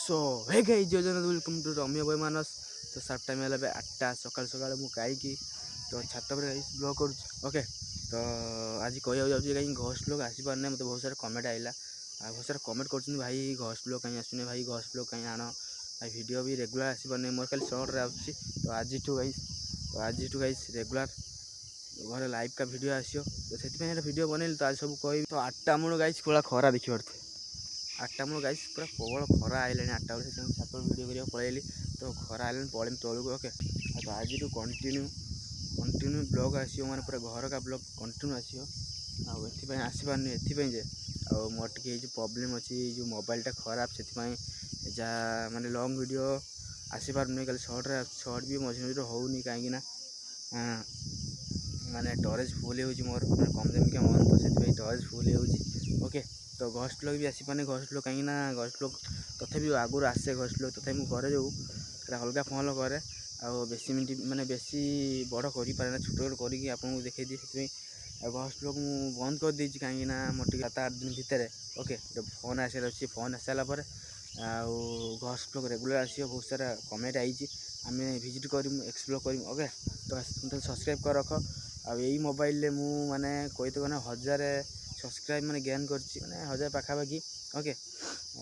सो hey guys जय Jagannath welcome to रम्य boy मानस। तो सब टाइम है 8टा सकाल सकाल मु खाई तो छात पर गाइस ब्लॉग कर ओके। तो आज कह जाऊँ कहीं घोष ब्लॉग आसी पारने मतलब बहुत सारा कमेंट आइला बहुत सारा कमेंट कर भाई घोष ब्लॉग कहीं आसुने भाई घोष ब्लॉग कहीं आण भाई वीडियो भी रेगुलर आसी पारने मोर खाली शॉर्ट आसी। तो आज गाइस रेगुलर घर लाइव का वीडियो आसियो तो से वीडियो बनैली। तो आज सब कह तो 8टा मूल गाइस कोला खरा देखी पारे 8टा मूल गाइस पूरा प्रबल खरा आइलानी 8टा बेले से छात वीडियो करा पलैली। तो खरा आइलानी पलैम तलू ओके। तो आज कंटिन्यू ब्लॉग आसियो माने पूरा घर का ब्लॉग कंटिन्यू आसियो आउ आसपारनी एजे मोर टे प्रॉब्लम अच्छी जो मोबाइलटा खराब से जहाँ माने लॉन्ग वीडियो आसपारनी कल शॉर्ट भी मझे मझे होनी कहीं माने स्टोरेज फुल हो मोर कम दामिका मन तो से स्टोरेज फुल हो ओके। तो घोस्ट ब्लॉग भी आसपारे घोस्ट ब्लॉग कहीं घोस्ट ब्लॉग तथापि आगुरी आसे घोस्ट ब्लॉग तथापि मुझे जो अलग फल कै बेसी मिनट माने बेसी बड़ कर पारे छोट छोट करके आपको देखी दी से घोस्ट ब्लॉग मुझे बंद कर देती कहीं मोटे 7-8 दिन भितर ओके। तो फोन आसार अच्छी फोन आसारा पर घोस्ट ब्लॉग रेगुलर आसो बहुत सारा कमेंट आई आम विजिट करमु एक्सप्लोर करमु ओके। तो सब्सक्राइब कर रख आई मोबाइल मु माने कही तो 1000 सब्सक्राइब माने गेन कर 1000 पाखापाखि ओके।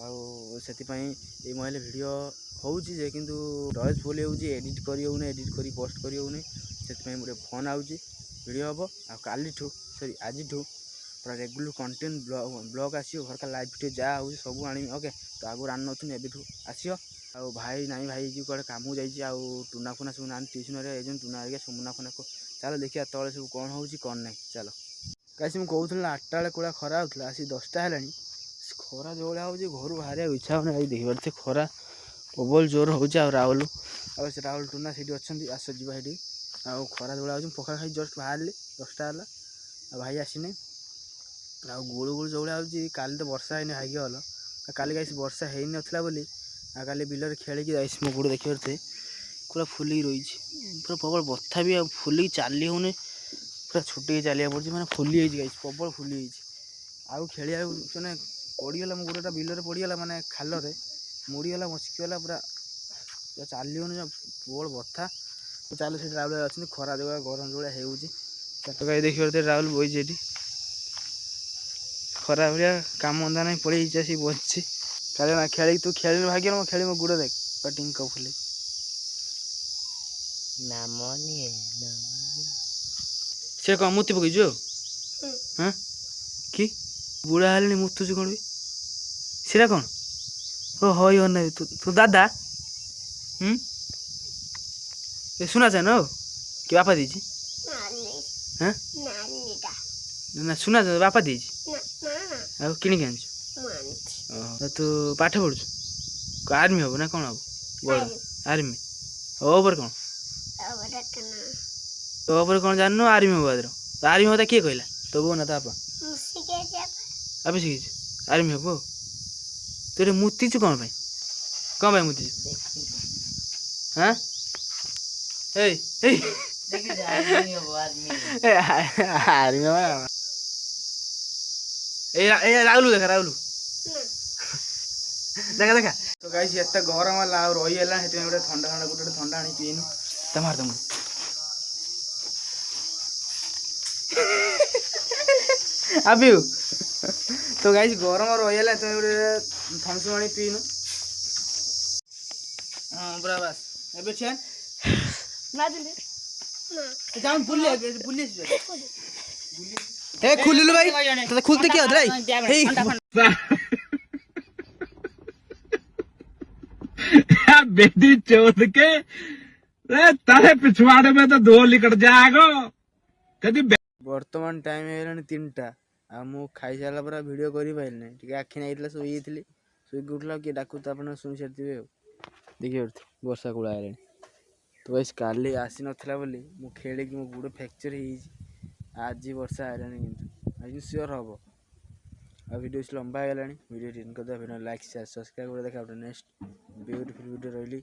आई मोबाइल वीडियो होचे किंतु स्टोरेज फुल होची एडिट करियोने एडिट करी पोस्ट करियोने से मोटे फोन आउची वीडियो हम काली सॉरी आज पूरा रेगुलर कंटेंट ब्लॉग आसियो घर का लाइव वीडियो जहाँ हो सब आनी ओके। तो आगुरी आन नथुनी एबेठू आसियो आ भाई नाई भाई जी कड़े काम जाइए टूना फुना सब ना ट्यूशन टूना हरिया मुना फुना चलो देखिए तले सब कौन हो कौन ना चलो कैसे मुझे कहूँ 8टा बेले कड़ा खरा होता आसी 10टा है खरा जो भाया हो घर बाहर इच्छा होने भाई देखी पारे खरा प्रबल जोर हो राहुल राहुल टूना से अच्छा आस जी खरा जो भाया पखा खाई जस्ट बाहर 10टा है भाई आसने गुड़ गुड़ जो भाया काली तो वर्षा है भाग्य भल काली गाइस वर्षा है नाला बोली काली बिलर खेल मो गुड़ देखी पारे पूरा फुल रही पूरा प्रबल बथा भी फुल चली होने पूरा छुट्टी चलिया पड़ी मैंने फुली गाइस प्रबल फुली आउ खेलिया मैंने पड़गला मो गोटा बिलर पड़गला माने खाल मुड़ीगला मस्किगला पूरा चली होनी प्रबल बथा। तो चलो से राहुल अच्छे खरा जो गरम जो भाया हो देखी पारे राहुल बही खरा भाया काम अंधा ना पड़े आसी बची खेल ना खेल तू खेल भाग्य मो खेल मो गुड़ देख टिंक फुले से कौन मुति पकईचु हाँ कि बुढ़ा है मुतुचु कौन भी सीटा कौन ओ हई हो ना तू दादा सुना चाहे न कि बापा दीजिए हाँ ना सुना चाहे बापा दीजिए आ किणी आनु तू पाठ पढ़ु आर्मी हम ना कौन हम बड़ आर्मी ओ पर कौन तो पर कौन जाननु आर्मी हम आदर तो आर्मी होता किए कहला तो बो ना तो आपा आप शिखी आर्मी हम तो मुतीचु कौन भाई मुतीचु हाँ आर्मी राहुल देखा राहुल देखा देखा। तो गाइस एत गरम है रही है गोटे ठंडा गोटे ठंडा आनी पीनु तमार तुम आबिउ। तो गाइस गरम रही है गोटे थम्स आनी पीनु हाँ पूरा बस एबे छे ना दिले जाऊं बुल्ले बुल्ले ए खुलिलु भाई तो खुलते क्या होता है बेटी चोद के तारे पिछवाड़े में तो धो निकट जाएगा कभी वर्तमान टाइम है 3टा आ मु खाई सारा पर वीडियो करी पाइल नहीं आखि नहीं शोई शोक उठला किए डाकू तो आप शुणी सारी देखिए वर्षा कूड़ा है। तो वैसे काली आसी नाला बोली मु खेल मो गुड़ फ्रैक्चर आज वर्षा है कि सियोर हम आ वीडियो लंबा है वीडियो लाइक शेयर सब्सक्राइब देखा नेक्स्ट ब्यूटीफुल वीडियो रही।